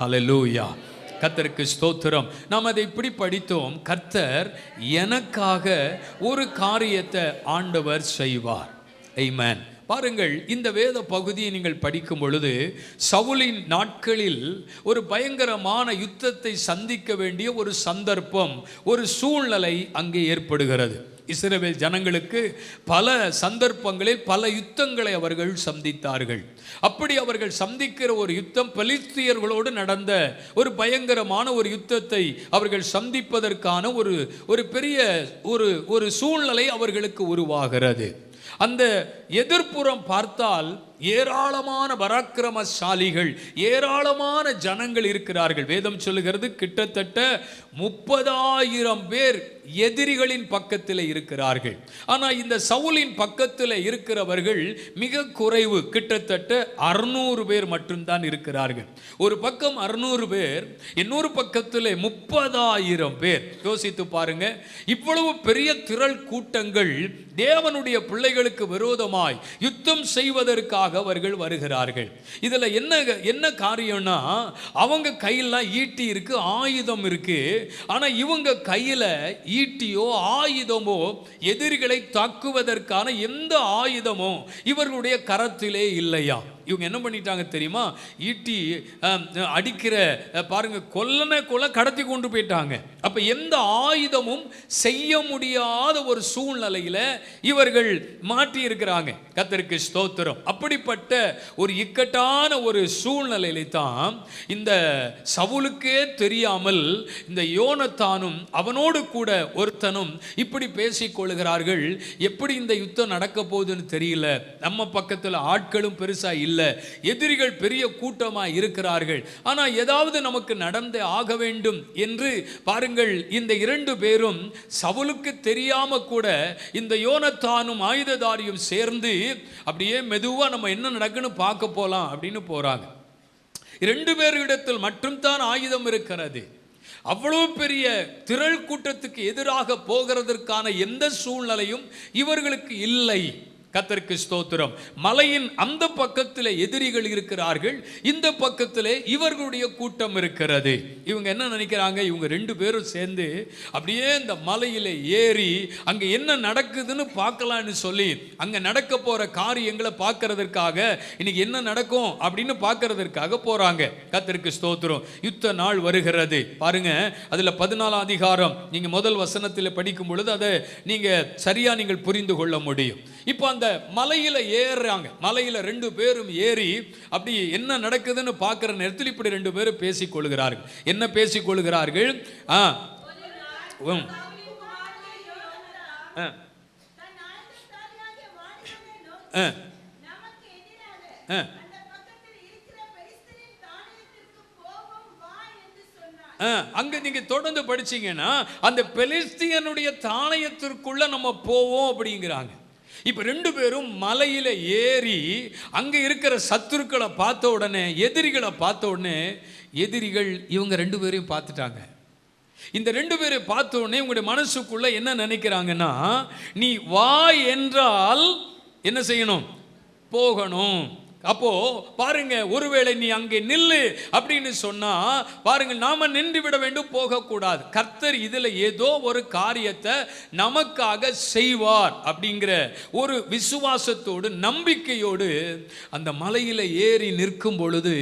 ஹல்லேலூயா. கர்த்தருக்கு ஸ்தோத்திரம். நாம் அதை இப்படி படித்தோம், கர்த்தர் எனக்காக ஒரு காரியத்தை ஆண்டவர் செய்வார். ஆமென். பாருங்கள், இந்த வேத பகுதியை நீங்கள் படிக்கும் பொழுது சவுலின் நாட்களில் ஒரு பயங்கரமான யுத்தத்தை சந்திக்க வேண்டிய ஒரு சந்தர்ப்பம், ஒரு சூழ்நிலை அங்கே ஏற்படுகிறது. இஸ்ரவேல் ஜனங்களுக்கு பல சந்தர்ப்பங்களில் பல யுத்தங்களை அவர்கள் சந்தித்தார்கள். அப்படி அவர்கள் சந்திக்கிற ஒரு யுத்தம் பெலிஸ்தியர்களோடு நடந்த ஒரு பயங்கரமான ஒரு யுத்தத்தை அவர்கள் சந்திப்பதற்கான ஒரு பெரிய ஒரு சூழ்நிலை அவர்களுக்கு உருவாகிறது. அந்த எதிர்ப்புறம் பார்த்தால் ஏராளமான பராக்கிரமசாலிகள், ஏராளமான ஜனங்கள் இருக்கிறார்கள். வேதம் சொல்லுகிறது கிட்டத்தட்ட 30,000 பேர் எதிரிகளின் பக்கத்தில் இருக்கிறார்கள். ஆனால் இந்த சவுலின் பக்கத்தில் இருக்கிறவர்கள் மிக குறைவு, கிட்டத்தட்ட 600 பேர் மட்டும்தான் இருக்கிறார்கள். ஒரு பக்கம் 600 பேர், இன்னொரு பக்கத்தில் 30,000 பேர். யோசித்து பாருங்க, இவ்வளவு பெரிய திரள் கூட்டங்கள் தேவனுடைய பிள்ளைகளுக்கு விரோதமாய் யுத்தம் செய்வதற்காக அவர்கள் வருகிறார்கள். இதுல என்ன காரியம்னா, அவங்க கையில ஈட்டி இருக்கு, ஆயுதம் இருக்கு. ஆனா இவங்க கையில ஈட்டியோ ஆயுதமோ, எதிரிகளை தாக்குவதற்கான எந்த ஆயுதமோ இவர்களுடைய கரத்திலே இல்லையா. இவங்க என்ன பண்ணிட்டாங்க தெரியுமா, ஈட்டி அடிக்கிற பாருங்க, கொல்ல கடத்தி கொண்டு போயிட்டாங்க. அப்ப எந்த ஆயுதமும் செய்ய முடியாத ஒரு சூழ்நிலையில இவர்கள் மாட்டி இருக்கிறாங்க. கர்த்தருக்கு ஸ்தோத்திரம். அப்படிப்பட்ட ஒரு இக்கட்டான ஒரு சூழ்நிலையில தான் இந்த சவுலுக்கே தெரியாமல் இந்த யோனத்தானும் அவனோடு கூட ஒருத்தனும் இப்படி பேசிக் கொள்கிறார்கள். எப்படி இந்த யுத்தம் நடக்க போகுதுன்னு தெரியல, நம்ம பக்கத்தில் ஆட்களும் பெருசா இல்ல, எதிரிகள் பெரிய கூட்டமா இருக்கிறார்கள், ஆனா ஏதாவது நமக்கு நடந்தே ஆக வேண்டும் என்று பாருங்கள், இந்த 2 பேரும் சவுலுக்கு தெரியாம கூட இந்த யோனத்தானும் ஆயுததாரியும் சேர்ந்து அப்படியே மெதுவா நம்ம என்ன நடக்குன்னு பார்க்க போலாம் அப்படின்னு போறாங்க. 2 பேரிடத்தில் மட்டும்தான் ஆயுதம் இருக்கிறது. அவ்வளவு பெரிய திரள் கூட்டத்துக்கு எதிராக போகிறதற்கான எந்த சூழ்நிலையும் இவர்களுக்கு இல்லை. கர்த்தருக்கு ஸ்தோத்திரம். மலையின் அந்த பக்கத்தில் எதிரிகள் இருக்கிறார்கள், இந்த பக்கத்தில் இவர்களுடைய கூட்டம் இருக்கிறது. இவங்க என்ன நினைக்கிறாங்க, இவங்க 2 பேரும் சேர்ந்து அப்படியே இந்த மலையில ஏறி அங்க என்ன நடக்குதுன்னு பார்க்கலான்னு சொல்லி அங்க நடக்க போற காரியங்களை பார்க்கறதற்காக, இன்னைக்கு என்ன நடக்கும் அப்படின்னு பார்க்கறதற்காக போறாங்க. கர்த்தருக்கு ஸ்தோத்திரம். யுத்த நாள் வருகிறது. பாருங்க, அதுல 14ஆம் அதிகாரம் நீங்க முதல் வசனத்தில் படிக்கும் பொழுது அதை நீங்க சரியா நீங்கள் புரிந்து கொள்ள முடியும். இப்போ அந்த மலையில ஏறுறாங்க. மலையில 2 பேரும் ஏறி அப்படி என்ன நடக்குதுன்னு பார்க்கிற நேரத்தில் இப்படி 2 பேரும் பேசிக் கொள்கிறார்கள். என்ன பேசிக் கொள்கிறார்கள்? அங்க நீங்க தொடர்ந்து படிச்சீங்கன்னா அந்த பெலிஸ்தியனுடைய தானியத்திற்குள்ள நம்ம போவோம் அப்படிங்கிறாங்க. இப்ப 2 பேரும் மலையில ஏறி அங்க இருக்கிற சத்துருக்களை பார்த்த உடனே, எதிரிகளை பார்த்த உடனே, எதிரிகள் இவங்க 2 பேரையும் பார்த்துட்டாங்க. இந்த 2 பேரை பார்த்த உடனே உங்களுடைய மனசுக்குள்ள என்ன நினைக்கிறாங்கன்னா, நீ வா என்றால் என்ன செய்யணும்? போகணும். அப்போ பாருங்க, ஒருவேளை நீ அங்கே நில்லு அப்படின்னு சொன்னா பாருங்க, நாம நின்று விட வேண்டும், போகக்கூடாது. கர்த்தர் இதுல ஏதோ ஒரு காரியத்தை நமக்காக செய்வார் அப்படிங்கிற ஒரு விசுவாசத்தோடு நம்பிக்கையோடு அந்த மலையில ஏறி நிற்கும் பொழுது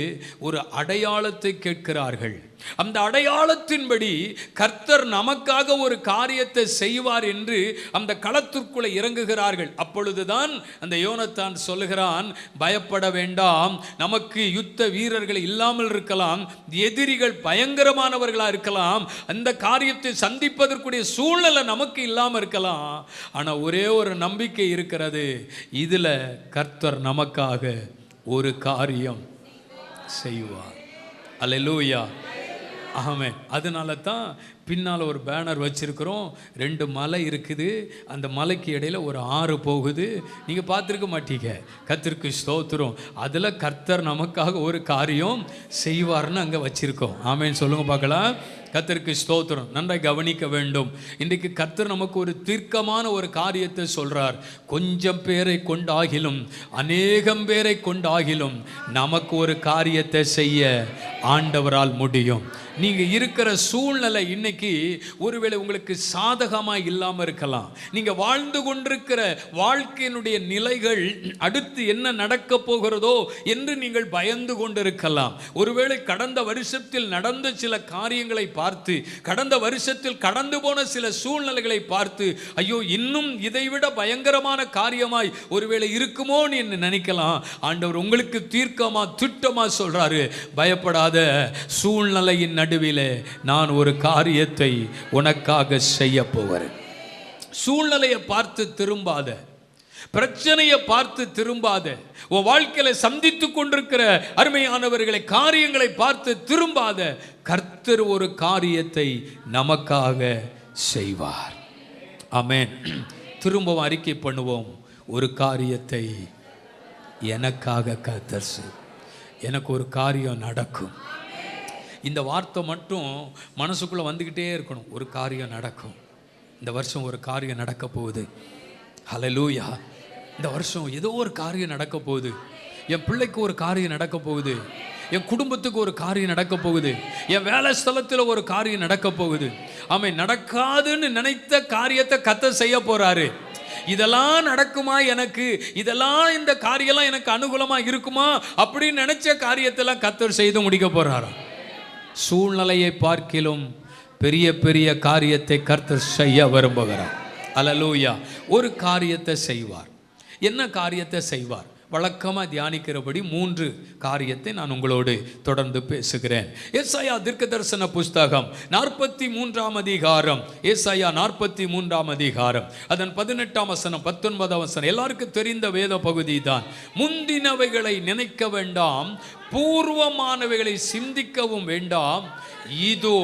ஒரு அடையாளத்தை கேட்கிறார்கள். அந்த அடையாளத்தின்படி கர்த்தர் நமக்காக ஒரு காரியத்தை செய்வார் என்று அந்த களத்திற்குள்ள இறங்குகிறார்கள். அப்பொழுதுதான் அந்த யோனத்தான் சொல்லுகிறான், பயப்பட வேண்டாம், நமக்கு யுத்த வீரர்கள் இல்லாமல் இருக்கலாம், எதிரிகள் பயங்கரமானவர்களா இருக்கலாம், அந்த காரியத்தை சந்திப்பதற்குரிய சூழ்நிலை நமக்கு இல்லாமல் இருக்கலாம், ஆனா ஒரே ஒரு நம்பிக்கை இருக்கிறது, இதுல கர்த்தர் நமக்காக ஒரு காரியம் செய்வார். அல்லேலூயா, ஆமென். அதனால தான் பின்னால் ஒரு பேனர் வச்சிருக்கிறோம், 2 மலை இருக்குது, அந்த மலைக்கு இடையில ஒரு ஆறு போகுது. நீங்கள் பார்த்துருக்க மாட்டீங்க. கர்த்தருக்கு ஸ்தோத்திரம். அதில் கர்த்தர் நமக்காக ஒரு காரியம் செய்வார்னு அங்கே வச்சிருக்கோம். ஆமேன்னு சொல்லுங்க பார்க்கலாம். கர்த்தருக்கு ஸ்தோத்திரம். நன்றாய் கவனிக்க வேண்டும். இன்றைக்கு கர்த்தர் நமக்கு ஒரு தீர்க்கமான ஒரு காரியத்தை சொல்றார். கொஞ்சம் பேரை கொண்டாகிலும் அநேகம் பேரை கொண்டாகிலும் நமக்கு ஒரு காரியத்தை செய்ய ஆண்டவரால் முடியும். நீங்க இருக்கிற சூழ்நிலை இன்னைக்கு ஒருவேளை உங்களுக்கு சாதகமா இல்லாம இருக்கலாம். நீங்க வாழ்ந்து கொண்டிருக்கிற வாழ்க்கையினுடைய நிலைகள் அடுத்து என்ன நடக்க போகிறதோ என்று நீங்கள் பயந்து கொண்டிருக்கலாம். ஒருவேளை கடந்த வருஷத்தில் நடந்த சில காரியங்களை பார்த்து, கடந்த வருஷத்தில் கடந்து போன சில சூழ்நிலைகளை பார்த்து, ஐயோ இன்னும் இதைவிட பயங்கரமான காரியமாய் ஒருவேளை இருக்குமோ என்று நினைக்கலாம். ஆண்டவர் உங்களுக்கு தீர்க்கமா திட்டமா சொல்றாரு, பயப்படாத, சூழ்நிலையின் நடுவிலே நான் ஒரு காரியத்தை உனக்காக செய்ய போகிறேன். சூழ்நிலையை பார்த்து திரும்பாத, பிரச்சனையை பார்த்து திரும்பாத, உன் வாழ்க்கையில சந்தித்துக் கொண்டிருக்கிற அருமையானவர்களை காரியங்களை பார்த்து திரும்பாத. கர்த்தர் ஒரு காரியத்தை நமக்காக செய்வார். ஆமென். திரும்பவும் அறிக்கை பண்ணுவோம், ஒரு காரியத்தை எனக்காக கர்த்தர் செய். எனக்கு ஒரு காரியம் நடக்கும். இந்த வார்த்தை மட்டும் மனசுக்குள்ளே வந்துக்கிட்டே இருக்கணும். ஒரு காரியம் நடக்கும். இந்த வருஷம் ஒரு காரியம் நடக்க போகுது. ஹல்லேலூயா. இந்த வருஷம் ஏதோ ஒரு காரியம் நடக்க போகுது. என் பிள்ளைக்கு ஒரு காரியம் நடக்க போகுது. என் குடும்பத்துக்கு ஒரு காரியம் நடக்க போகுது. என் வேலை ஸ்தலத்தில் ஒரு காரியம் நடக்க போகுது. ஆமென். நடக்காதுன்னு நினைத்த காரியத்தை கர்த்தர் செய்ய போறாரு. இதெல்லாம் நடக்குமா எனக்கு, இதெல்லாம் இந்த காரியம்லாம் எனக்கு அனுகூலமா இருக்குமா அப்படின்னு நினைச்ச காரியத்தெல்லாம் கர்த்தர் செய்து முடிக்க போறாராம். சூழ்நிலையை பார்க்கிலும் பெரிய பெரிய காரியத்தை கர்த்தர் செய்ய விரும்புகிறார். அல்லேலூயா. ஒரு காரியத்தை செய்வார். என்ன காரியத்தை செய்வார்? வழக்கமாக தியானிக்கிறபடி 3 காரியத்தை நான் உங்களோடு தொடர்ந்து பேசுகிறேன். ஏசாயா தீர்க்கதரிசன புஸ்தகம் 43ஆம் அதிகாரம். ஏசாயா 43ஆம் அதிகாரம், அதன் 18ஆம் வசனம் 19ஆம் வசனம் எல்லாருக்கும் தெரிந்த வேத பகுதி தான். முந்தினவைகளை நினைக்க வேண்டாம், பூர்வமானவைகளை சிந்திக்கவும் வேண்டாம், இதோ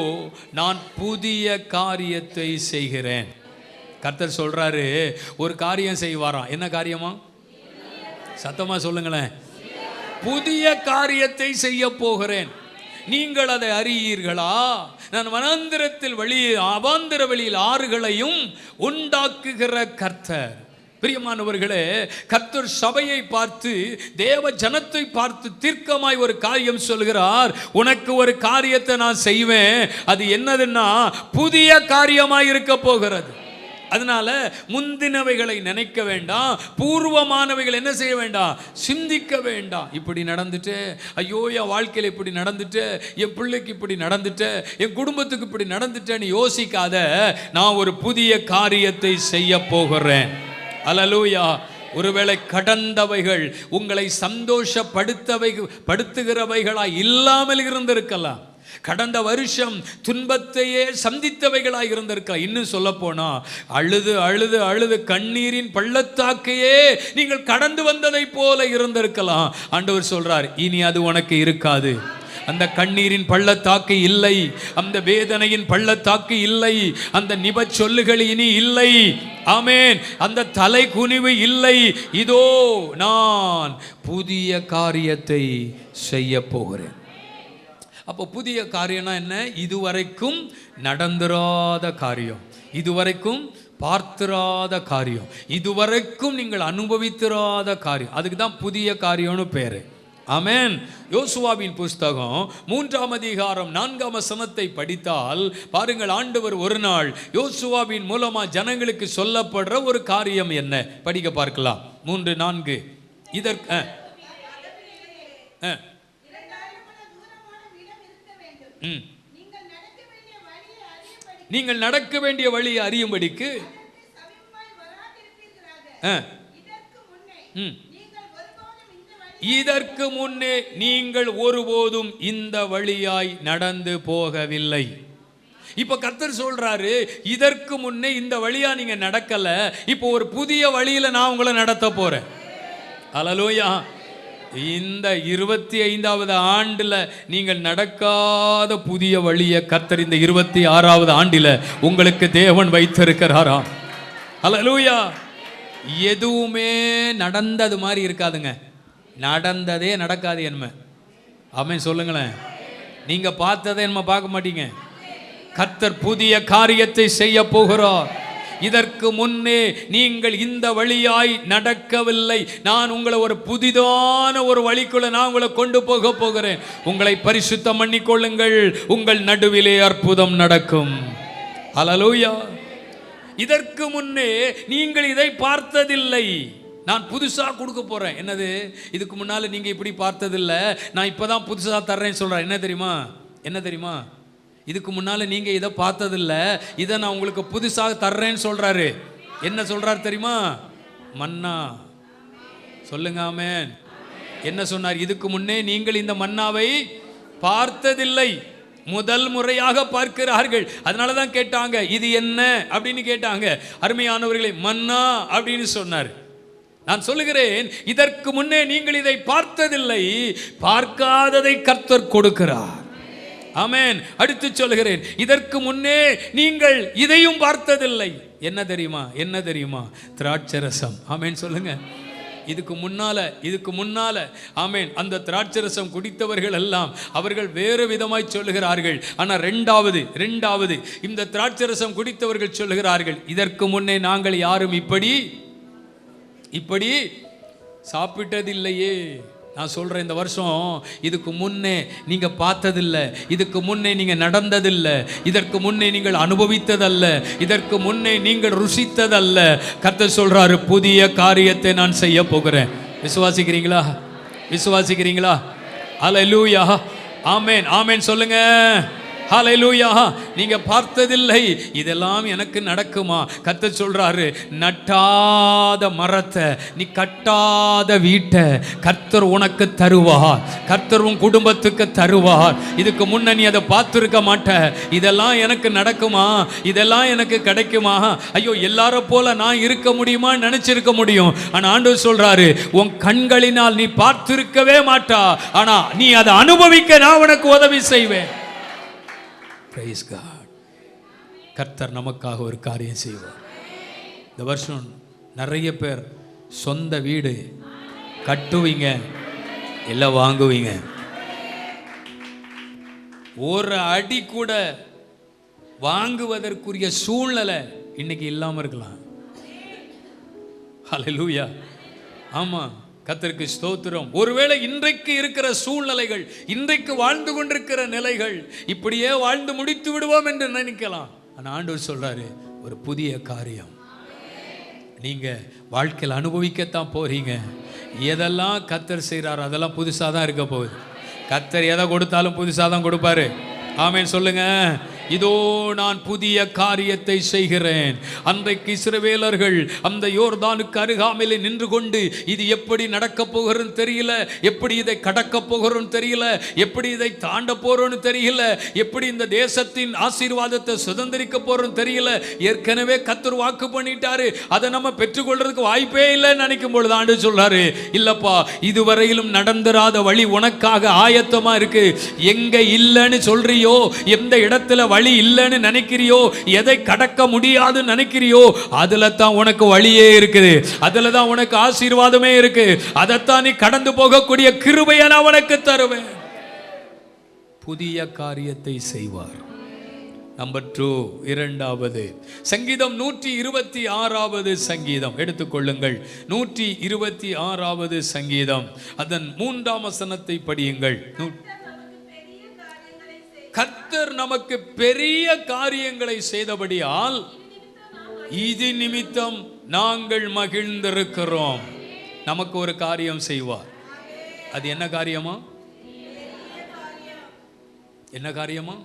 நான் புதிய காரியத்தை செய்கிறேன். கர்த்தர் சொல்றாரு, ஒரு காரியம் செய்வாராம். என்ன காரியமா? சத்தமா சொல்லுங்களேன். புதிய காரியத்தை செய்ய போகிறேன், நீங்கள் அதை அறியீர்களா? நான் வனாந்திரத்தில் அவாந்திர வெளியில் ஆறுகளையும் உண்டாக்குகிற கர்த்தர். பிரியமானவர்களே, கர்த்தர் சபையை பார்த்து, தேவ ஜனத்தை பார்த்து தீர்க்கமாய் ஒரு காரியம் சொல்கிறார். உனக்கு ஒரு காரியத்தை நான் செய்வேன். அது என்னதுன்னா புதிய காரியமாய் இருக்க போகிறது. அதனால முந்தினவைகளை நினைக்க வேண்டாம், பூர்வமானவைகள் என்ன செய்ய வேண்டாம், சிந்திக்க வேண்டாம். இப்படி நடந்துட்டு, ஐயோ என் வாழ்க்கையில் இப்படி நடந்துட்டு, என் பிள்ளைக்கு இப்படி நடந்துட்டு, என் குடும்பத்துக்கு இப்படி நடந்துட்டேன்னு யோசிக்காத. நான் ஒரு புதிய காரியத்தை செய்ய போகிறேன். அல்லேலூயா. ஒருவேளை கடந்தவைகள் உங்களை சந்தோஷப்படுத்துகிறவைகளாய் இல்லாமல் இருந்திருக்கலாம். கடந்த வருஷம் துன்பத்தையே சந்தித்தவைகளாக இருந்திருக்கலாம். இன்னும் சொல்ல போனா அழுது அழுது அழுது கண்ணீரின் பள்ளத்தாக்கையே நீங்கள் கடந்து வந்ததை போல இருந்திருக்கலாம். ஆண்டவர் சொல்றார், இனி அது உனக்கு இருக்காது. அந்த கண்ணீரின் பள்ளத்தாக்கு இல்லை, அந்த வேதனையின் பள்ளத்தாக்கு இல்லை, அந்த நிபச்சொல்லுகள் இனி இல்லை. ஆமென். அந்த தலை குனிவு இல்லை. இதோ நான் புதிய காரியத்தை செய்ய போகிறேன். அப்போ புதிய காரியம்னா என்ன? இதுவரைக்கும் நடந்துராத காரியம், இதுவரைக்கும் பார்த்திராத காரியம், இதுவரைக்கும் நீங்கள் அனுபவித்திராத காரியம். அதுக்கு தான் புதிய காரியம்னு பேரு. ஆமென். யோசுவாவின் புஸ்தகம் 3ஆம் அதிகாரம் 4ஆம் வசனத்தை படித்தால் பாருங்கள், ஆண்டவர் ஒரு நாள் யோசுவாவின் மூலமா ஜனங்களுக்கு சொல்லப்படுற ஒரு காரியம் என்ன படிக்க பார்க்கலாம். 3:4 இதற்கு நீங்கள் நடக்க வேண்டிய வழியை அறியும்படிக்கு இதற்கு முன்னே நீங்கள் ஒருபோதும் இந்த வழியாய் நடந்து போகவில்லை. இப்ப கர்த்தர் சொல்றாரு, இதற்கு முன்னே இந்த வழியா நீங்க நடக்கல, இப்போ ஒரு புதிய வழியில நான் உங்களை நடத்த போறேன். அல்லேலூயா. இந்த 25வது ஆண்டுல நீங்கள் நடக்காத புதிய வழியை கர்த்தர் இந்த 26வது ஆண்டில உங்களுக்கு தேவன் வைத்திருக்கிறாராம். ஹல்லேலூயா. எதுவுமே நடந்தது மாதிரி இருக்காதுங்க, நடந்ததே நடக்காது என்ன. ஆமென் சொல்லுங்களேன். நீங்க பார்த்ததை என்ன பார்க்க மாட்டீங்க. கர்த்தர் புதிய காரியத்தை செய்ய போகிறார். இதற்கு முன்னே நீங்கள் இந்த வழியாய் நடக்கவில்லை. நான் உங்களை ஒரு புதிதான ஒரு வழிக்குள்ள நான் உங்களை கொண்டு போக போகிறேன். உங்களை பரிசுத்தம் பண்ணிக்கொள்ளுங்கள், உங்கள் நடுவிலே அற்புதம் நடக்கும். ஹல்லேலூயா. இதற்கு முன்னே நீங்கள் இதை பார்த்ததில்லை, நான் புதுசா கொடுக்க போறேன். என்னது? இதுக்கு முன்னால நீங்க இப்படி பார்த்ததில்லை, நான் இப்பதான் புதுசா தர்றேன்னு சொல்றேன். என்ன தெரியுமா? என்ன தெரியுமா? இதுக்கு முன்னால நீங்க இதை பார்த்ததில்லை, இதை நான் உங்களுக்கு புதுசாக தர்றேன்னு சொல்றாரு. என்ன சொல்றாரு தெரியுமா? மன்னா. சொல்லுங்க ஆமென். என்ன சொன்னார்? இதுக்கு முன்னே நீங்கள் இந்த மன்னாவை பார்த்ததில்லை, முதல் முறையாக பார்க்கிறார்கள். அதனால தான் கேட்டாங்க, இது என்ன அப்படின்னு கேட்டாங்க. அருமையானவர்களை, மன்னா அப்படின்னு சொன்னார். நான் சொல்லுகிறேன், இதற்கு முன்னே நீங்கள் இதை பார்த்ததில்லை, பார்க்காததை கர்த்தர் கொடுக்கிறார். ஆமென். அடுத்து சொல்கிறேன், இதற்கு முன்னே நீங்கள் இதையும் பார்த்ததில்லை. என்ன தெரியுமா? என்ன தெரியுமா? திராட்சரசம். ஆமென் சொல்லுங்க. இதுக்கு முன்னால ஆமென் அந்த திராட்சரசம் குடித்தவர்கள் எல்லாம் அவர்கள் வேறு விதமாய் சொல்லுகிறார்கள். ஆனால் ரெண்டாவது இந்த திராட்சரசம் குடித்தவர்கள் சொல்லுகிறார்கள், இதற்கு முன்னே நாங்கள் யாரும் இப்படி சாப்பிட்டதில்லையே. நான் சொல்கிறேன், இந்த வருஷம் இதுக்கு முன்னே நீங்கள் பார்த்ததில்லை, இதுக்கு முன்னே நீங்கள் நடந்ததில்லை, இதற்கு முன்னே நீங்கள் அனுபவித்ததல்ல, இதற்கு முன்னே நீங்கள் ருசித்ததல்ல. கர்த்தர் சொல்கிறாரு, புதிய காரியத்தை நான் செய்ய போகிறேன். விசுவாசிக்கிறீங்களா? விசுவாசிக்கிறீங்களா? ஹல்லேலூயா. ஆமென் ஆமென் சொல்லுங்க. ஹல்லேலூயா. நீங்க பார்த்ததில்லை, இதெல்லாம் எனக்கு நடக்குமா? கர்த்தர் சொல்றாரு, நட்டாத மரத்தை, நீ கட்டாத வீட்டை கர்த்தர் உனக்கு தருவார், கர்த்தர் உன் குடும்பத்துக்கு தருவார். இதுக்கு முன்ன நீ அதை பார்த்துருக்க மாட்ட. இதெல்லாம் எனக்கு நடக்குமா? இதெல்லாம் எனக்கு கிடைக்குமா? ஐயோ, எல்லாரும் போல நான் இருக்க முடியுமா? நினைச்சிருக்க முடியும். ஆனா ஆண்டவர் சொல்றாரு, உன் கண்களினால் நீ பார்த்திருக்கவே மாட்டா, ஆனா நீ அதை அனுபவிக்க நான் உனக்கு உதவி செய்வேன். Praise God. கர்த்தர் நமக்காக ஒரு காரியம் செய்வார். இந்த வருஷம் நிறைய பேர் சொந்த வீடு கட்டுவீங்க, இல்லை வாங்குவீங்க. ஒரு அடி கூட வாங்குவதற்குரிய சூழ்நிலை இன்னைக்கு இல்லாமல் இருக்கலாம். ஹல்லேலூயா. ஆமா, கர்த்தருக்கு ஸ்தோத்திரம். ஒருவேளை இன்றைக்கு இருக்கிற சூழ்நிலைகள், இன்றைக்கு வாழ்ந்து கொண்டிருக்கிற நிலைகள், இப்படியே வாழ்ந்து முடித்து விடுவோம் என்று நினைக்கலாம். ஆனால் ஆண்டவர் சொல்றாரு, ஒரு புதிய காரியம் நீங்க வாழ்க்கையில் அனுபவிக்கத்தான் போறீங்க. எதெல்லாம் கர்த்தர் செய்கிறார் அதெல்லாம் புதுசாக தான் இருக்க போகுது. கர்த்தர் எதை கொடுத்தாலும் புதுசாக தான் கொடுப்பாரு. ஆமென் சொல்லுங்க. இதோ நான் புதிய காரியத்தை செய்கிறேன். அன்றைக்கு இஸ்ரவேலர்கள் அந்த யோர்தானுக்கு அருகாமையில் நின்று கொண்டு, இது எப்படி நடக்க போகிறோன்னு தெரியல, எப்படி இதை கடக்க போகிறோன்னு தெரியல, எப்படி இதை தாண்ட போறோன்னு தெரியல, எப்படி இந்த தேசத்தின் ஆசீர்வாதத்தை சுதந்திரிக்க போறோன்னு தெரியல. ஏற்கனவே கர்த்தர் வாக்கு பண்ணிட்டாரு, அதை நம்ம பெற்றுக்கொள்றதுக்கு வாய்ப்பே இல்லைன்னு நினைக்கும் பொழுது ஆண்டு சொல்றாரு, இல்லப்பா, இதுவரையிலும் நடந்துராத வழி உனக்காக ஆயத்தமா இருக்கு. எங்க இல்லைன்னு சொல்றியோ, எந்த இடத்துல வழி இல்லைன்னு நினைக்கிறியோ, எதை கடக்க முடியாது நினைக்கிறியோ, அதுல தான் உனக்கு வழியே இருக்குது, அதுல தான் உனக்கு ஆசீர்வாதமே இருக்கு. அதைத்தான் நீ கடந்து போகக்கூடிய கிருபையை நான் உனக்கு தருவேன். புதிய காரியத்தை செய்வார். நம்பர் 2, இரண்டாவது சங்கீதம் 126வது சங்கீதம் எடுத்துக்கொள்ளுங்கள். 126வது சங்கீதம் அதன் 3ஆம் வசனத்தை படியுங்கள். கர்த்தர் நமக்கு பெரிய காரியங்களை செய்தபடியால் இது நிமித்தம் நாங்கள் மகிழ்ந்திருக்கிறோம். நமக்கு ஒரு காரியம் செய்வார். அது என்ன காரியமா? என்ன காரியமா?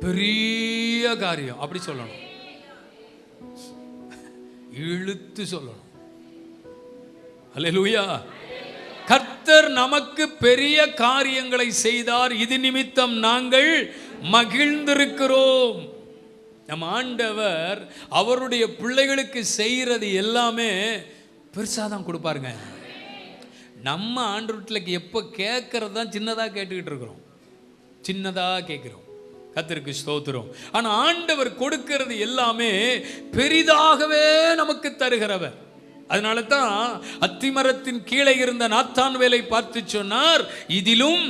பெரிய காரியம். அப்படி சொல்லணும், இழுத்து சொல்லணும். அல்லேலூயா. கர்த்தர் நமக்கு பெரிய காரியங்களை செய்தார், இது நிமித்தம் நாங்கள் மகிழ்ந்திருக்கிறோம். நம் ஆண்டவர் அவருடைய பிள்ளைகளுக்கு செய்கிறது எல்லாமே பெருசாக தான் கொடுப்பாருங்க. நம்ம ஆண்டவருக்கு எப்போ கேட்கறது தான் சின்னதாக கேட்டுக்கிட்டு இருக்கிறோம், சின்னதாக கேட்குறோம். கர்த்தருக்கு ஸ்தோத்திரம். ஆனால் ஆண்டவர் கொடுக்கிறது எல்லாமே பெரிதாகவே நமக்கு தருகிறவர். அதனால தான் அத்திமரத்தின் கீழே இருந்த நாத்தான் வேலை பார்த்து சொன்னார், இதிலும்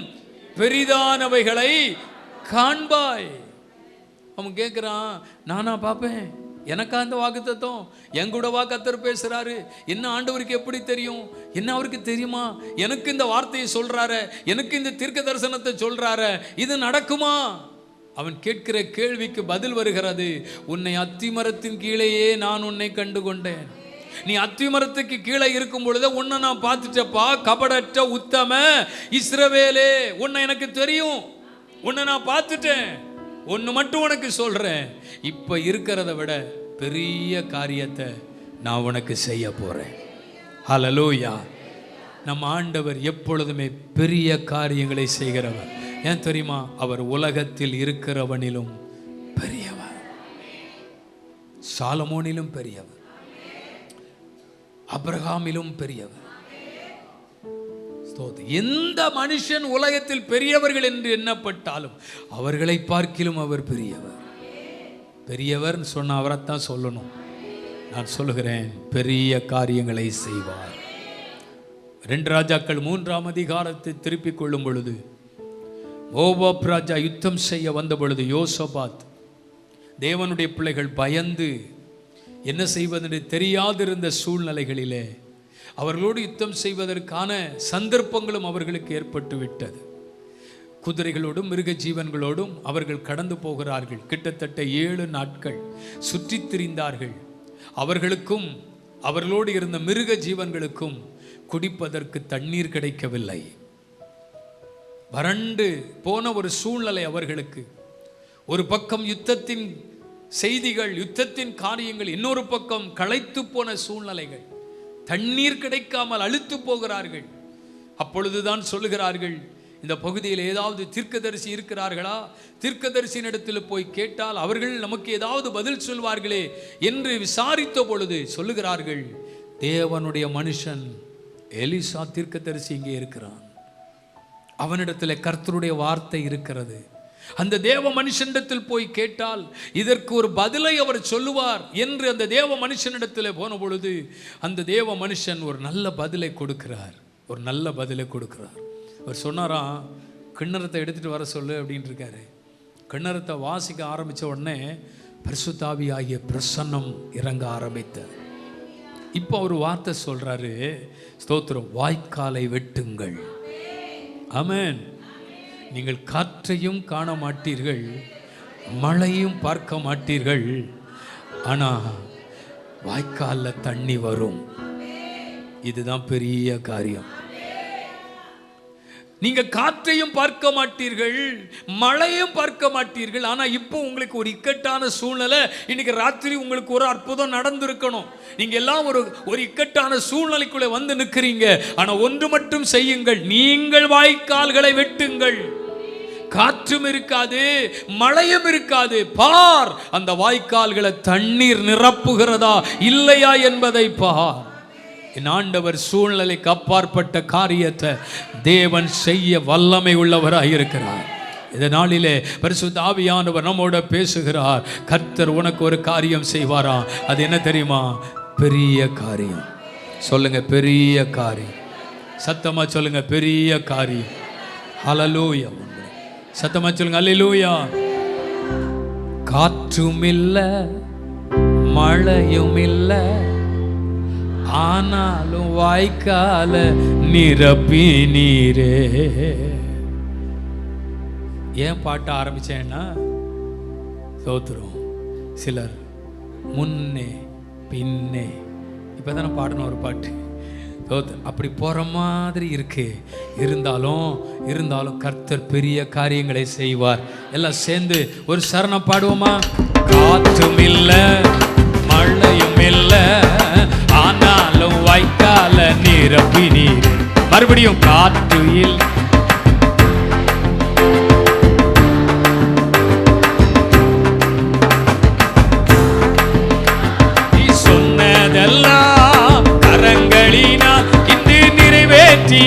பெரிதானவைகளை காண்பாய். அவன் கேட்குறான், நானா பார்ப்பேன்? எனக்கு அந்த வாக்குத்தத்தம் எங்கூடவா கர்த்தர் பேசுறாரு? என்ன ஆண்டவருக்கு எப்படி தெரியும்? என்ன அவருக்கு தெரியுமா? எனக்கு இந்த வார்த்தையை சொல்றாரு, எனக்கு இந்த தீர்க்க தரிசனத்தை சொல்றாரு, இது நடக்குமா? அவன் கேட்கிற கேள்விக்கு பதில் வருகிறது, உன்னை அத்திமரத்தின் கீழேயே நான் உன்னை கண்டு கொண்டேன். நீ அத்திமரத்துக்கு கீழே இருக்கும் பொழுது உன்னை நான் பார்த்துட்டப்பா, கபடற்ற உத்தம இஸ்ரவேலே, உன்னை எனக்கு தெரியும், உன்னை நான் பார்த்துட்டேன். ஒன்று மட்டும் உனக்கு சொல்றேன், இப்ப இருக்கிறத விட பெரிய காரியத்தை நான் உனக்கு செய்ய போறேன். ஹல்லேலூயா. நம்ம ஆண்டவர் எப்பொழுதுமே பெரிய காரியங்களை செய்கிறவர். ஏன் தெரியுமா? அவர் உலகத்தில் இருக்கிறவனிலும் பெரியவர், சாலமோனிலும் பெரியவர், அபிரகாமிலும் பெரியவர். எந்த மனுஷன் உலகத்தில் பெரியவர்கள் என்று எண்ணப்பட்டாலும் அவர்களை பார்க்கிலும் அவர் பெரியவர். பெரியவர் சொன்ன அவரைத்தான் சொல்லணும். நான் சொல்லுகிறேன், பெரிய காரியங்களை செய்வார். 2 ராஜாக்கள் 3ஆம் அதிகாரத்தை திருப்பிக் கொள்ளும் பொழுது, மோவாப் ராஜா யுத்தம் செய்ய வந்த பொழுது யோசபாத், தேவனுடைய பிள்ளைகள் பயந்து என்ன செய்வதென்று தெரியாதிருந்த சூழ்நிலைகளிலே அவர்களோடு யுத்தம் செய்வதற்கான சந்தர்ப்பங்களும் அவர்களுக்கு ஏற்பட்டு விட்டது. குதிரைகளோடும் மிருக ஜீவன்களோடும் அவர்கள் கடந்து போகிறார்கள். கிட்டத்தட்ட 7 நாட்கள் சுற்றி திரிந்தார்கள். அவர்களுக்கும் அவர்களோடு இருந்த மிருக ஜீவன்களுக்கும் குடிப்பதற்கு தண்ணீர் கிடைக்கவில்லை. வறண்டு போன ஒரு சூழ்நிலை அவர்களுக்கு. ஒரு பக்கம் யுத்தத்தின் செய்திகள், யுத்தத்தின் காரியங்கள், இன்னொரு பக்கம் களைத்து போன சூழ்நிலைகள். தண்ணீர் கிடைக்காமல் அழுத்து போகிறார்கள். அப்பொழுதுதான் சொல்லுகிறார்கள், இந்த பகுதியில் ஏதாவது தீர்க்கதரிசி இருக்கிறார்களா? தீர்க்கதரிசியின் இடத்தில் போய் கேட்டால் அவர்கள் நமக்கு ஏதாவது பதில் சொல்வார்களே என்று விசாரித்த பொழுது சொல்லுகிறார்கள், தேவனுடைய மனுஷன் எலிசா தீர்க்கதரிசி இங்கே இருக்கிறான், அவனிடத்தில் கர்த்தருடைய வார்த்தை இருக்கிறது. அந்த தேவ மனுஷனிடத்தில் போய் கேட்டால் இதற்கு ஒரு பதிலை அவர் சொல்லுவார் என்று அந்த தேவ மனுஷனிடத்தில் போன பொழுது அந்த தேவ மனுஷன் ஒரு நல்ல பதிலை கொடுக்கிறார். ஒரு நல்ல பதிலை கொடுக்கிறார். அவர் சொன்னாராம், கிண்ணறத்தை எடுத்துகிட்டு வர சொல்லு அப்படின்ட்டு இருக்காரு. கிண்ணறத்தை வாசிக்க ஆரம்பித்த உடனே பரிசுத்த ஆகிய பிரசன்னம் இறங்க ஆரம்பித்தது. இப்போ ஒரு வார்த்தை சொல்கிறாரு, ஸ்தோத்திரம், வாய்க்காலை வெட்டுங்கள். ஆமென். நீங்கள் காற்றையும் காண மாட்டீர்கள், மழையும் பார்க்க மாட்டீர்கள், ஆனால் வாய்க்காலில் தண்ணி வரும். இதுதான் பெரிய காரியம். நீங்க காற்றையும் பார்க்க மாட்டீர்கள், மழையும் பார்க்க மாட்டீர்கள், ஆனா இப்போ உங்களுக்கு ஒரு இக்கட்டான சூழ்நிலை. இன்னைக்கு ராத்திரி உங்களுக்கு ஒரு அற்புதம் நடந்திருக்கணும். நீங்க எல்லாம் ஒரு இக்கட்டான சூழ்நிலைக்குள்ள வந்து நிற்கிறீங்க. ஆனா ஒன்று மட்டும் செய்யுங்கள், நீங்கள் வாய்க்கால்களை வெட்டுங்கள். காற்றும் இருக்காது, மழையும் இருக்காது, பார் அந்த வாய்க்கால்களை தண்ணீர் நிரப்புகிறதா இல்லையா என்பதை பார். என் ஆண்டவர் சூழ்நிலைக்கு அப்பாற்பட்ட காரியத்தை தேவன் செய்ய வல்லமை உள்ளவராக இருக்கிறார். இந்த நாளிலே பரிசுத்த ஆவியானவர் நம்மோட பேசுகிறார். கர்த்தர் உனக்கு ஒரு காரியம் செய்வாரா? அது என்ன தெரியுமா? பெரிய காரியம். சொல்லுங்க, பெரிய காரியம். சத்தமா சொல்லுங்க, பெரிய காரியம். ஹல்லேலூயா. சத்தமா சொல்லுங்க, அல்லேலூயா. காற்றும் இல்ல, மழையும் இல்ல, ஆனாலும் வாய்க்கால நிரப்பி நீரே. ஏன் பாட்ட ஆரம்பிச்சேன்னா, ஸ்தோத்திரம், சிலர் முன்னே பின்னே இப்பதானே பாடணும் ஒரு பாட்டு. அப்படி போற மாதிரி இருக்கு. இருந்தாலும் கர்த்தர் பெரிய காரியங்களை செய்வார். எல்லாம் சேர்ந்து ஒரு சரணம் பாடுவோமா? காற்றும் இல்ல, மழையும் இல்ல, ஆனாலும் வாய்க்கால நிரப்பி நீர். மறுபடியும் காற்று இல்ல, நீ சொன்னதெல்லாம் கரங்களினால் இன்று நிறைவேற்றி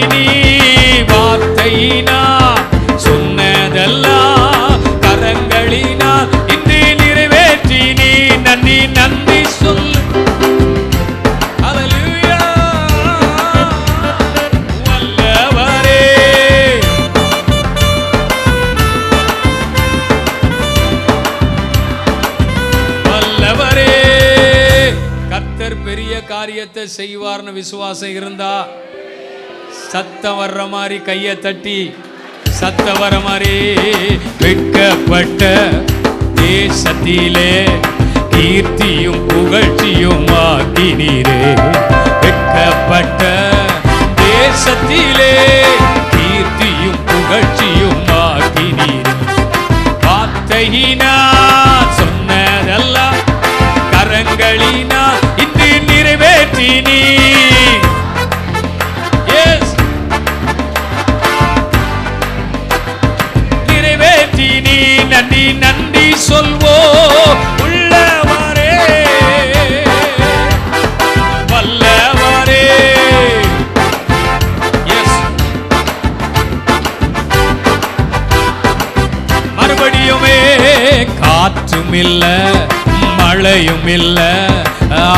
பெரிய காரியத்தை செய்வார்னு விசுவாசம் இருந்தா சத்தம் வர்ற மாதிரி கையை தட்டி சத்தம் வர மாதிரி, வெட்கப்பட்ட தேசத்திலே கீர்த்தியும் புகழ்ச்சியும் ஆக்கினீரே. வெட்கப்பட்ட தேசத்திலே கீர்த்தியும் புகழ்ச்சியும் ஆக்கினீரே. வார்த்தையினா சொன்னதெல்லாம் கரங்களினா இன்று நிறைவேற்றினீ. நிறைவேற்றினீ. நன்றி நன்றி சொல்வோ உள்ளவரே, வல்லவரே. மறுபடியுமே காற்றும் இல்ல மழையும் இல்ல,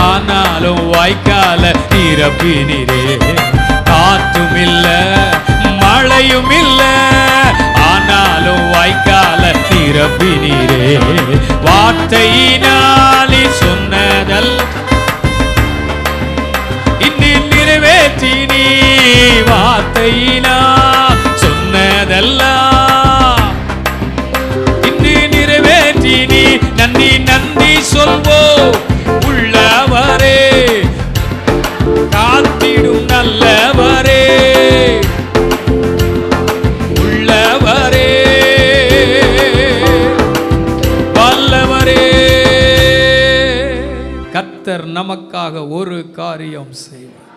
ஆனாலும் வாய்க்கால நிரப்பினீரே. காற்றும் இல்ல மழையும் இல்ல, ஆனாலும் வாய்க்கால நிரப்பினீரே. வார்த்தையினாலே சொன்னதல் இன்னும் நிறைவேற்றினீ. வார்த்தையினா சொன்னதெல்லாம் இன்னும் நிறைவேற்றினீ. நன்றி நன்றி சொல்வோ உள்ளவரே, காத்திடும் நல்லவரே, உள்ளவரே, வல்லவரே. கர்த்தர் நமக்காக ஒரு காரியம் செய்வார்.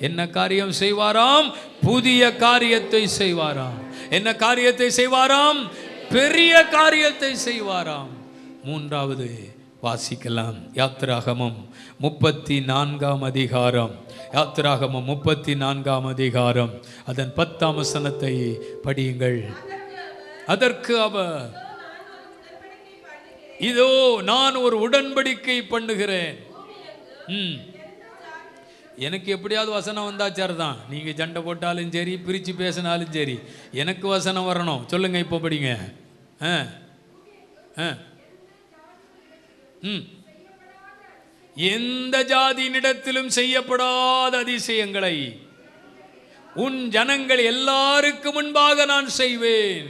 என்ன காரியம் செய்வாராம்? புதிய காரியத்தை செய்வாராம். என்ன காரியத்தை செய்வாராம்? பெரிய காரியத்தை செய்வாராம். மூன்றாவது வாசிக்கலாம். யாத்திராகமம் 34ஆம் அதிகாரம். யாத்திராகமம் 34ஆம் அதிகாரம் அதன் 10ஆம் வசனத்தை படியுங்கள். அதற்கு அவர், இதோ நான் ஒரு உடன்படிக்கை பண்ணுகிறேன். எனக்கு எப்படியாவது வசனம் வந்தாச்சார் தான். நீங்க சண்டை போட்டாலும் சரி, பிரிச்சு பேசினாலும் சரி, எனக்கு வசனம் வரணும். சொல்லுங்க, இப்போ படிங்க. எந்த ஜாதியினிடத்திலும் செய்யப்படாத அதிசயங்களை உன் ஜனங்கள் எல்லாருக்கும் முன்பாக நான் செய்வேன்.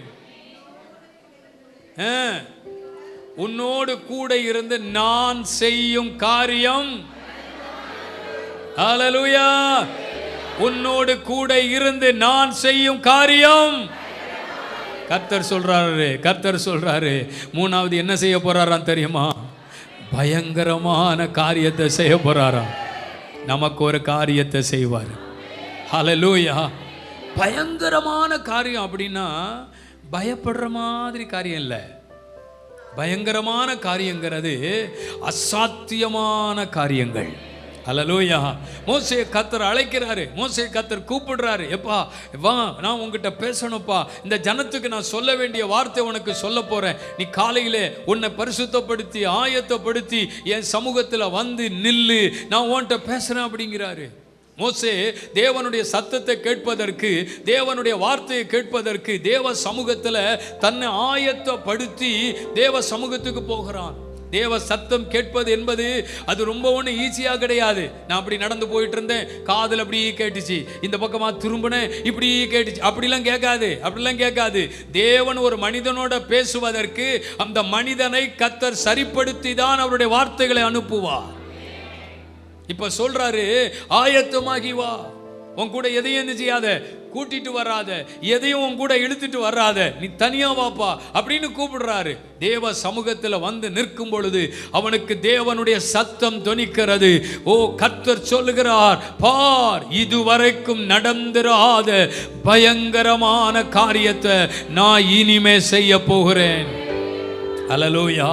உன்னோடு கூட இருந்து நான் செய்யும் காரியம், ஹல்லேலூயா, உன்னோடு கூட இருந்து நான் செய்யும் காரியம். கர்த்தர் சொல்றாரு, கர்த்தர் சொல்றாரு. மூணாவது என்ன செய்ய போறாராம் தெரியுமா? பயங்கரமான காரியத்தை செய்ய போறாராம். நமக்கு ஒரு காரியத்தை செய்வார். ஹல்லேலூயா. பயங்கரமான காரியம் அப்படின்னா பயப்படுற மாதிரி காரியம் இல்லை. பயங்கரமான காரியங்கிறது அசாத்தியமான காரியங்கள். ஹல்லேலூயா. மோசே கர்த்தர் அழைக்கிறாரு, மோசே கர்த்தர் கூப்பிடுறாரு. எப்பா வா, நான் உங்ககிட்ட பேசணும்ப்பா. இந்த ஜனத்துக்கு நான் சொல்ல வேண்டிய வார்த்தை உனக்கு சொல்ல போறேன். நீ காலையிலே உன்னை பரிசுத்தப்படுத்தி ஆயத்தப்படுத்தி என் சமூகத்தில் வந்து நில்லு, நான் உன்கிட்ட பேசுறேன் அப்படிங்கிறாரு. மோசே தேவனுடைய சத்தத்தை கேட்பதற்கு, தேவனுடைய வார்த்தையை கேட்பதற்கு தேவ சமூகத்தில் தன்னை ஆயத்தப்படுத்தி தேவ சமூகத்துக்கு போகிறான். தேவ சத்தம் கேட்பது என்பது அது ரொம்ப ஒன்றும் ஈஸியாக கிடையாது. நான் அப்படி நடந்து போயிட்டு இருந்தேன், காதில் அப்படி கேட்டுச்சு, இந்த பக்கமாக திரும்பினேன், இப்படி கேட்டுச்சு. அப்படிலாம் கேட்காது, அப்படிலாம் கேட்காது. தேவன் ஒரு மனிதனோட பேசுவதற்கு அந்த மனிதனை கர்த்தர் சரிப்படுத்தி தான் அவருடைய வார்த்தைகளை அனுப்புவார். இப்ப சொல்றாரு, ஆயத்தமாகி வா. உன் கூட எதையும் என்ன செய்யாத, கூட்டிட்டு வராத, எதையும் உன் கூட இழுத்துட்டு வராத, நீ தனியா வாப்பா அப்படின்னு கூப்பிடுறாரு. தேவ சமூகத்தில் வந்து நிற்கும் பொழுது அவனுக்கு தேவனுடைய சத்தம் தொனிக்கிறது. ஓ, கர்த்தர் சொல்லுகிறார், பார், இதுவரைக்கும் நடந்திராத பயங்கரமான காரியத்தை நான் இனிமே செய்ய போகிறேன். ஹல்லேலூயா.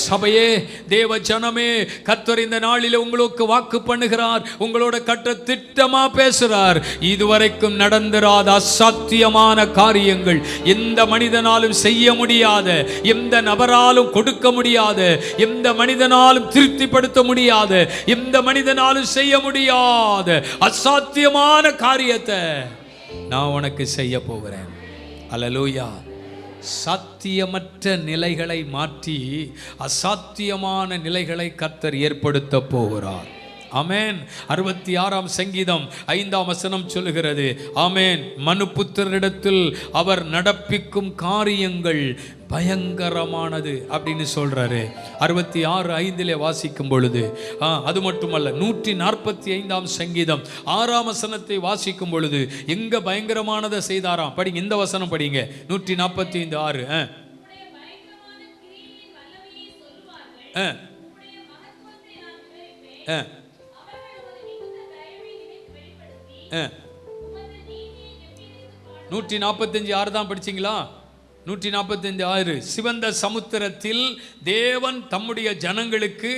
சபையே, தேவ ஜனமே, கர்த்தர் இந்த நாளில் உங்களுக்கு வாக்கு பண்ணுகிறார். உங்களோட கட்ட திட்டமா பேசுறார். இதுவரைக்கும் நடந்திராத அசாத்தியமான காரியங்கள், எந்த மனிதனாலும் செய்ய முடியாத, எந்த நபராலும் கொடுக்க முடியாத, எந்த மனிதனாலும் திருப்திப்படுத்த முடியாத, எந்த மனிதனாலும் செய்ய முடியாத அசாத்தியமான காரியத்தை நான் உனக்கு செய்ய போகிறேன். ஹல்லேலூயா. சாத்தியமற்ற நிலைகளை மாற்றி அசாத்தியமான நிலைகளை கர்த்தர் ஏற்படுத்த போகிறார். ஆமென். 66ஆம் சங்கீதம் 5ஆம் வசனம் சொல்லுகிறது, ஆமென், மனுபுத்திரரிடத்தில் அவர் நடப்பிக்கும் காரியங்கள் பயங்கரமானது அப்படின்னு சொல்றாரு. 66:5 வாசிக்கும் பொழுது அது மட்டுமல்ல, 145ஆம் சங்கீதம் 6ஆம் வசனத்தை வாசிக்கும் பொழுது எங்க பயங்கரமானதை செய்தாராம். படிங்க, இந்த வசனம் படிங்க, 145:6. ஆ 145:6 தான் படிச்சிங்களா? 145:6. சிவந்த சமுத்திரத்தில் தேவன் தம்முடைய ஜனங்களுக்கு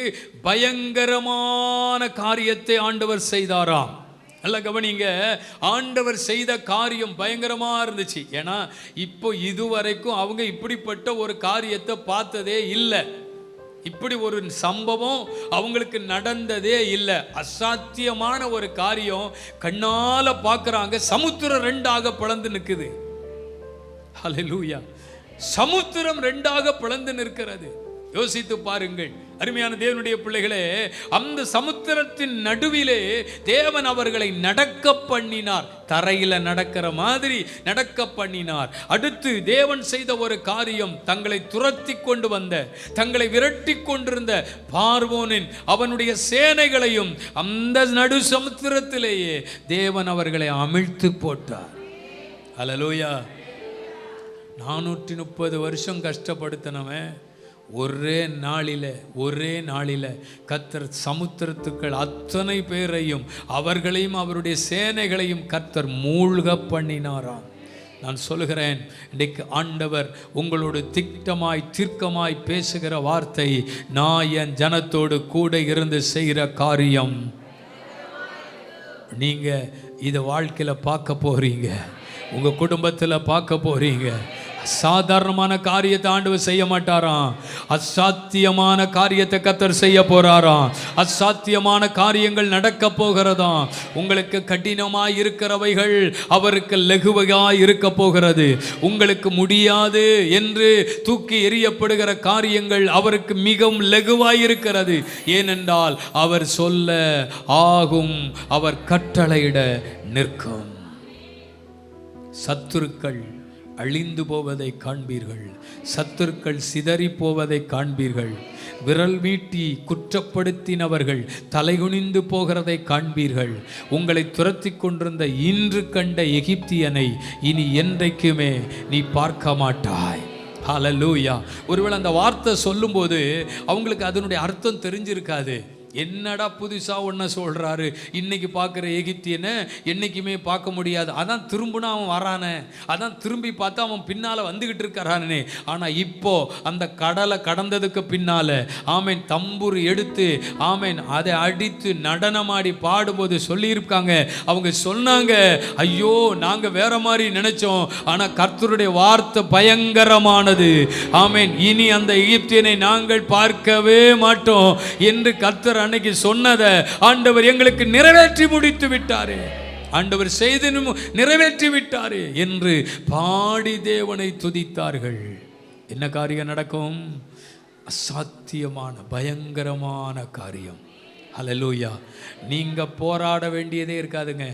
பயங்கரமான காரியத்தை ஆண்டவர் செய்தாராம். நல்ல கவனிங்க, ஆண்டவர் செய்த காரியம் பயங்கரமா இருந்துச்சு. ஏன்னா இப்போ இதுவரைக்கும் அவங்க இப்படிப்பட்ட ஒரு காரியத்தை பார்த்ததே இல்லை. இப்படி ஒரு சம்பவம் அவங்களுக்கு நடந்ததே இல்லை. அசாத்தியமான ஒரு காரியம் கண்ணால பார்க்கறாங்க. சமுத்திரம் 2ஆக பிளந்து நிற்குது. ஹல்லேலூயா. சமுத்திரம் 2ஆக பிளந்து நிற்கிறது. யோசித்து பாருங்கள் அருமையான தேவனுடைய பிள்ளைகளே, அந்த சமுத்திரத்தின் நடுவிலே தேவன் அவர்களை நடக்க பண்ணினார். தரையில நடக்கிற மாதிரி நடக்க பண்ணினார். அடுத்து தேவன் செய்த ஒரு காரியம், தங்களை துரத்தி கொண்டு வந்த, தங்களை விரட்டி கொண்டிருந்த பார்வோனின் அவனுடைய சேனைகளையும் அந்த நடு சமுத்திரத்திலேயே தேவன் அவர்களை அமிழ்த்து போட்டார். ஹல்லேலூயா. 430 வருஷம் கஷ்டப்படுத்தினவன் ஒரே நாளில கர்த்தர் சமுத்திரத்துக்கள் அத்தனை பேரையும் அவர்களையும் அவருடைய சேனைகளையும் கர்த்தர் மூழ்க பண்ணினாராம். நான் சொல்லுகிறேன், இன்றைக்கு ஆண்டவர் உங்களோடு திட்டமாய் தீர்க்கமாய் பேசுகிற வார்த்தை, நான் என் ஜனத்தோடு கூட இருந்து செய்கிற காரியம் நீங்க இதை வாழ்க்கையில் பார்க்க போறீங்க, உங்க குடும்பத்தில் பார்க்க போறீங்க. சாதாரணமான காரியத்தை ஆண்டவர் செய்ய மாட்டாராம். அசாத்தியமான காரியத்தை கர்த்தர் செய்ய போறாராம். அசாத்தியமான காரியங்கள் நடக்க போகிறதாம். உங்களுக்கு கடினமாய் இருக்கிறவைகள் அவருக்கு லகுவாய் இருக்க போகிறது. உங்களுக்கு முடியாது என்று தூக்கி எறியப்படுகிற காரியங்கள் அவருக்கு மிகவும் லகுவாய் இருக்கிறது. ஏனென்றால் அவர் சொல்ல ஆகும், அவர் கட்டளையிட நிற்கும். சத்துருக்கள் அழிந்து போவதை காண்பீர்கள். சத்துருக்கள் சிதறி போவதை காண்பீர்கள். விரல் மீட்டி குற்றப்படுத்தினவர்கள் தலைகுனிந்து போகிறதை காண்பீர்கள். உங்களை துரத்தி கொண்டிருந்த இன்று கண்ட எகிப்தியனை இனி என்றைக்குமே நீ பார்க்க மாட்டாய். ஹல்லேலூயா. ஒருவேளை அந்த வார்த்தை சொல்லும்போது அவங்களுக்கு அதனுடைய அர்த்தம் தெரிஞ்சிருக்காது. என்னடா புதுசா ஒன்ன சொல்றாரு, இன்னைக்கு பார்க்குற எகிப்தியனை என்னைக்குமே பார்க்க முடியாது, அதான் திரும்பினா அவன் வரானே, அதான் திரும்பி பார்த்தா அவன் பின்னால வந்துகிட்டு இருக்கிறானே. ஆனா இப்போ அந்த கடலை கடந்ததுக்கு பின்னால ஆமேன் தம்பூர் எடுத்து ஆமேன் அதை அடித்து நடனமாடி பாடும்போது சொல்லியிருக்காங்க. அவங்க சொன்னாங்க, ஐயோ நாங்க வேற மாதிரி நினைச்சோம், ஆனா கர்த்தருடைய வார்த்தை பயங்கரமானது. ஆமேன், இனி அந்த எகிப்தியனை நாங்கள் பார்க்கவே மாட்டோம் என்று கர்த்தர் அன்னைக்கு சொன்னதை ஆண்டவர் எங்களுக்கு நிறைவேற்றி முடித்து விட்டாரே, ஆண்டவர் செய்து நிறைவேற்றி விட்டாரே என்று பாடி தேவனை துதித்தார்கள். என்ன காரியம் நடக்கும்? அசாத்தியமான பயங்கரமான காரியம். ஹல்லேலூயா. நீங்க போராட வேண்டியதே இருக்காதுங்க.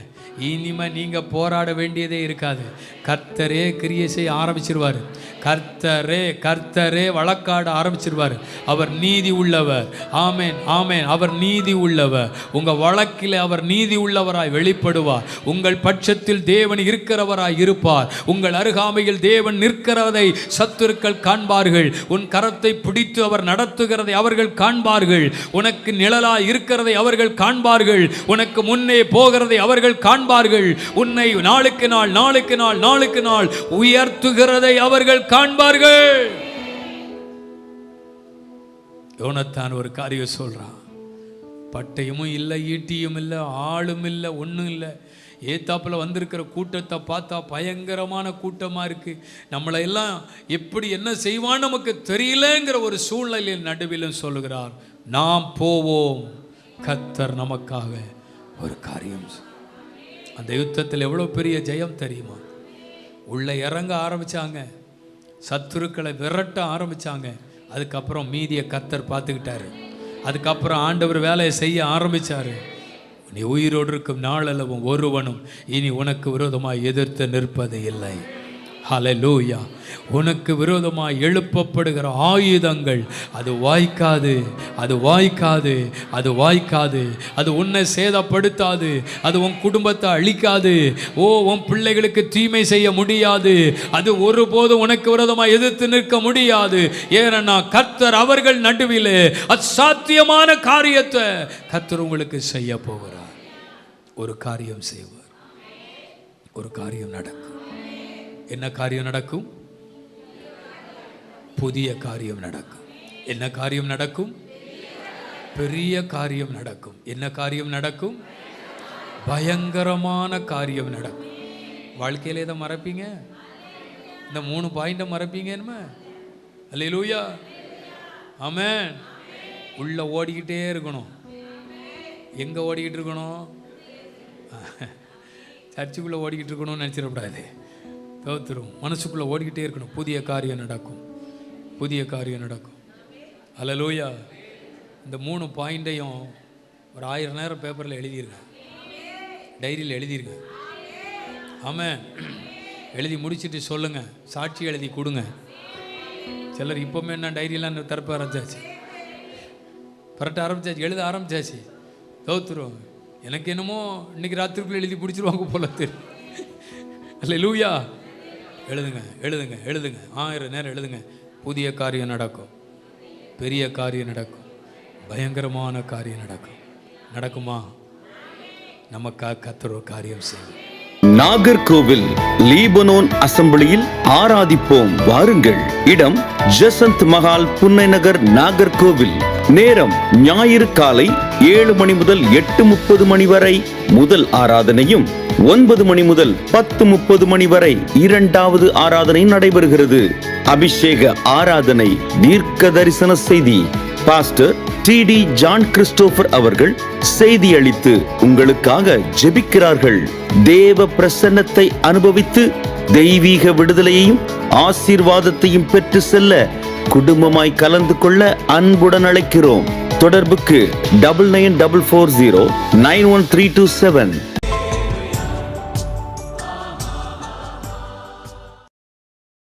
இனிமே நீங்க போராட வேண்டியதே இருக்காது. கர்த்தரே கிரியை செய்ய ஆரம்பிச்சிருவார். கர்த்தரே வழக்காட ஆரம்பிச்சிருவார். அவர் நீதி உள்ளவர். ஆமேன் ஆமேன். அவர் நீதி உள்ளவர். உங்க வழக்கில் அவர் நீதி உள்ளவராய் வெளிப்படுவார். உங்கள் பட்சத்தில் தேவன் இருக்கிறவராய் இருப்பார். உங்கள் அருகாமையில் தேவன் நிற்கிறதை சத்துருக்கள் காண்பார்கள். உன் கரத்தை பிடித்து அவர் நடத்துகிறதை அவர்கள் காண்பார்கள். உனக்கு நிழலாய் இருக்கிறதை அவர்கள் காண்பார்கள். உனக்கு முன்னே போகிறதை அவர்கள் காண்பார்கள். உன்னை நாளுக்கு நாள் உயர்த்துகிறதை அவர்கள் காண்பார்கள். யோனத்தான் ஒரு காரியம் சொல்றான். பட்டயமும் இல்லை, ஈட்டியும் இல்லை, ஆளும் இல்லை, ஒன்றும் இல்லை. ஏத்தாப்புல வந்திருக்கிற கூட்டத்தை பார்த்தா பயங்கரமான கூட்டமாக இருக்கு. நம்மளை எல்லாம் எப்படி என்ன செய்வான்னு நமக்கு தெரியலங்கிற ஒரு சூழ்நிலையில் நடுவிலும் சொல்லுகிறார், நாம் போவோம், கர்த்தர் நமக்காக ஒரு காரியம். அந்த யுத்தத்தில் எவ்வளோ பெரிய ஜெயம் தெரியுமா? உள்ள இறங்க ஆரம்பிச்சாங்க, சத்துருக்களை விரட்ட ஆரம்பிச்சாங்க. அதுக்கப்புறம் மீதியை கர்த்தர் பார்த்துக்கிட்டாரு. அதுக்கப்புறம் ஆண்டவர் வேலையை செய்ய ஆரம்பிச்சாரு. நீ உயிரோடு இருக்கும் நாளளவும் ஒருவனும் இனி உனக்கு விரோதமாய் எதிர்த்து நிற்பது இல்லை. ஹல்லேலூயா. உனக்கு விரோதமாய் எழுப்பப்படுகிற ஆயுதங்கள் அது வாய்க்காது, அது வாய்க்காது, அது வாய்க்காது. அது உன்னை சேதப்படுத்தாது, அது உன் குடும்பத்தை அழிக்காது, உன் பிள்ளைகளுக்கு தீமை செய்ய முடியாது, அது ஒருபோதும் உனக்கு விரோதமாய் எதிர்த்து நிற்க முடியாது. ஏன்னா கர்த்தர் அவர்கள் நடுவிலே அசாத்தியமான காரியத்தை கர்த்தர் உங்களுக்கு செய்ய போகிறார். ஒரு காரியம் செய்வார், ஒரு காரியம் நடக்கும். என்ன காரியம் நடக்கும்? புதிய காரியம் நடக்கும். என்ன காரியம் நடக்கும்? பெரிய காரியம் நடக்கும். என்ன காரியம் நடக்கும்? பயங்கரமான காரியம் நடக்கும். வாழ்க்கையில இதை மறப்பீங்க? இந்த 3 பாயிண்ட மறப்பீங்க? என்ன? அல்லேலூயா, ஆமென். உள்ள ஓடிக்கிட்டே இருக்கணும். எங்க ஓடிக்கிட்டு இருக்கணும்? சர்ச்சுக்குள்ள ஓடிக்கிட்டு இருக்கணும்னு நினைச்சிடக்கூடாது. தோத்துரும். மனசுக்குள்ளே ஓடிக்கிட்டே இருக்கணும். புதிய காரியம் நடக்கும், புதிய காரியம் நடக்கும். அல்லேலூயா. இந்த 3 பாயிண்டையும் ஒரு 1000 நேரம் பேப்பரில் எழுதிருங்க, டைரியில் எழுதிருங்க. ஆமாம். எழுதி முடிச்சுட்டு சொல்லுங்கள், சாட்சி எழுதி கொடுங்க. சிலர் இப்போவுமே என்ன டைரியெல்லாம் தரப்ப ஆரம்பிச்சாச்சு, பரட்ட ஆரம்பிச்சாச்சு, எழுத ஆரம்பிச்சாச்சு. தோத்துரும். எனக்கு என்னமோ இன்னைக்கு ராத்திரிக்குள்ளே எழுதி பிடிச்சிருவாங்க போல தெரியும். அல்லேலூயா. எழுதுங்க, எழுதுங்க, எழுதுங்க. 1000 நேரம் எழுதுங்க. புதிய காரியம் நடக்கும், பெரிய காரியம் நடக்கும், பயங்கரமான காரியம் நடக்கும். நடக்குமா? நமக்காக கர்த்தர் ஒரு காரியம் செய்யும். நாகர்கோவில் லீபனோன் அசெம்பிளியில் ஆராதிப்போம் வாருங்கள். இடம் ஜசந்த் மஹால், புன்னை நகர், நாகர்கோவில். நேரம் ஞாயிறு காலை 7 மணி முதல் 8:30 மணி வரை முதல் ஆராதனையும், 9 மணி முதல் 10:30 மணி வரை 2வது ஆராதனை நடைபெறுகிறது. அபிஷேக ஆராதனை, தீர்க்க தரிசன செய்தி பாஸ்டர் TD ஜான் கிறிஸ்டோபர் அவர்கள் செய்தி அளித்து உங்களுக்காக ஜெபிக்கிறார்கள். தேவ பிரசன்னத்தை அனுபவித்து தெய்வீக விடுதலையையும் ஆசீர்வாதத்தையும் பெற்று செல்ல குடும்பமாய் கலந்து கொள்ள அன்புடன் அழைக்கிறோம். தொடர்புக்கு 9944091327.